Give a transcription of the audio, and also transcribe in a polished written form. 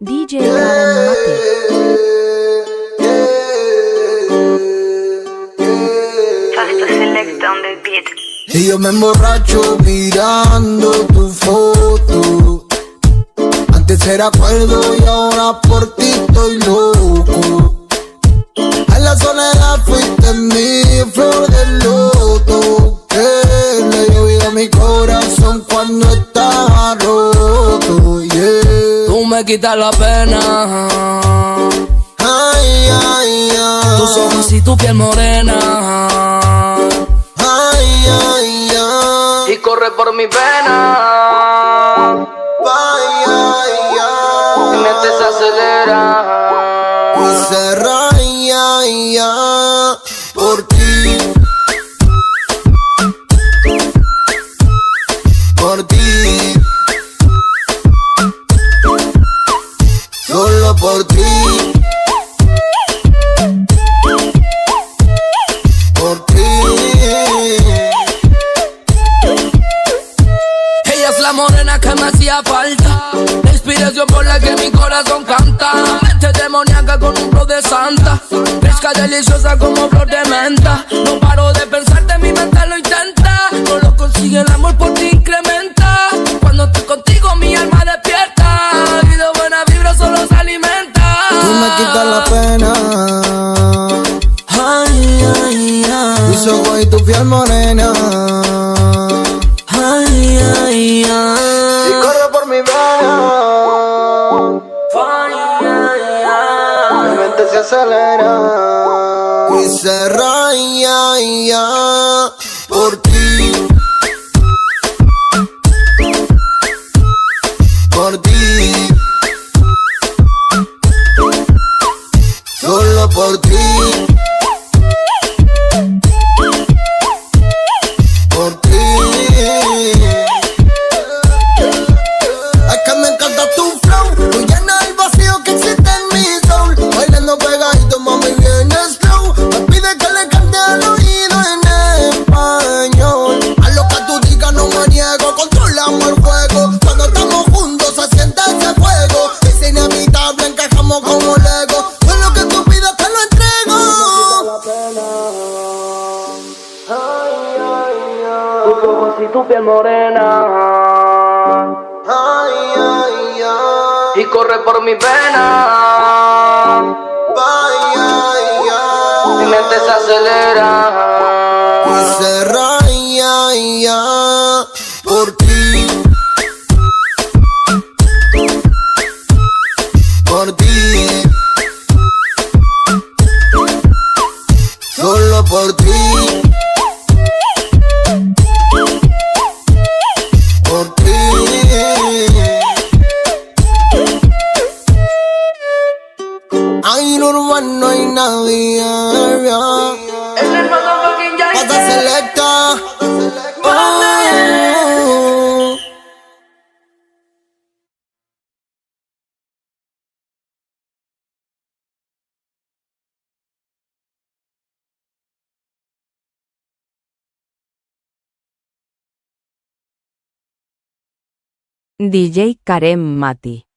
DJ Karen Mate. Fasto Select on the beat. Y yo me emborracho mirando tu foto. Antes era acuerdo y ahora por ti estoy loco. En la soledad fuiste mi flor del loto, que le dio vida a mi corazón cuando estaba roto, yeah. Tú me quitas la pena, Ay, ay, ay. tus ojos y tu piel morena, Ay, ay, ay. y corre por mi pena. Ay, ay, ay. Mi mente se acelera Y se raya por ti. Por ti. Solo por ti. Por ti. Ella es la morena que me hacía falta, la inspiración por la que mi corazón canta. Mente demoníaca con un flow de santa, fresca deliciosa como flor de menta. No paro de pensarte, mi mente lo intenta. No lo consigue, el amor por ti incrementa. Cuando estoy contigo mi alma despierta, y de buena vibra solo se alimenta. Tú me quitas la pena. Ay, ay, ay. Tus ojos y tu piel morena. Ay, ay, ay. Y corre por mi vena. Mi mente se acelera y se raya por ti. Por ti. Solo por ti. Por ti. Es que me encanta tu flow, tú llenas el vacío que existe en mi soul. Bailando pegadito, mami, bien slow. Me pide que le cante al oído en español. A lo que tú digas no me niego, controlamos el juego. Cuando estamos juntos se siente ese fuego. Es inevitable, encajamos como Lego. Todo lo que tú pidas te lo entrego. Tus ojos y tu piel morena, Ay, ay, ay. y corre por mi pena. Ay, ay, ay. Mi mente se acelera Y se raya por ti. Por ti. Solo por ti. Por ti. Ay, no, urbano, no hay nadie. Es el motherfucking Pata Yankee. selecta. Oh. DJ Karen Mate.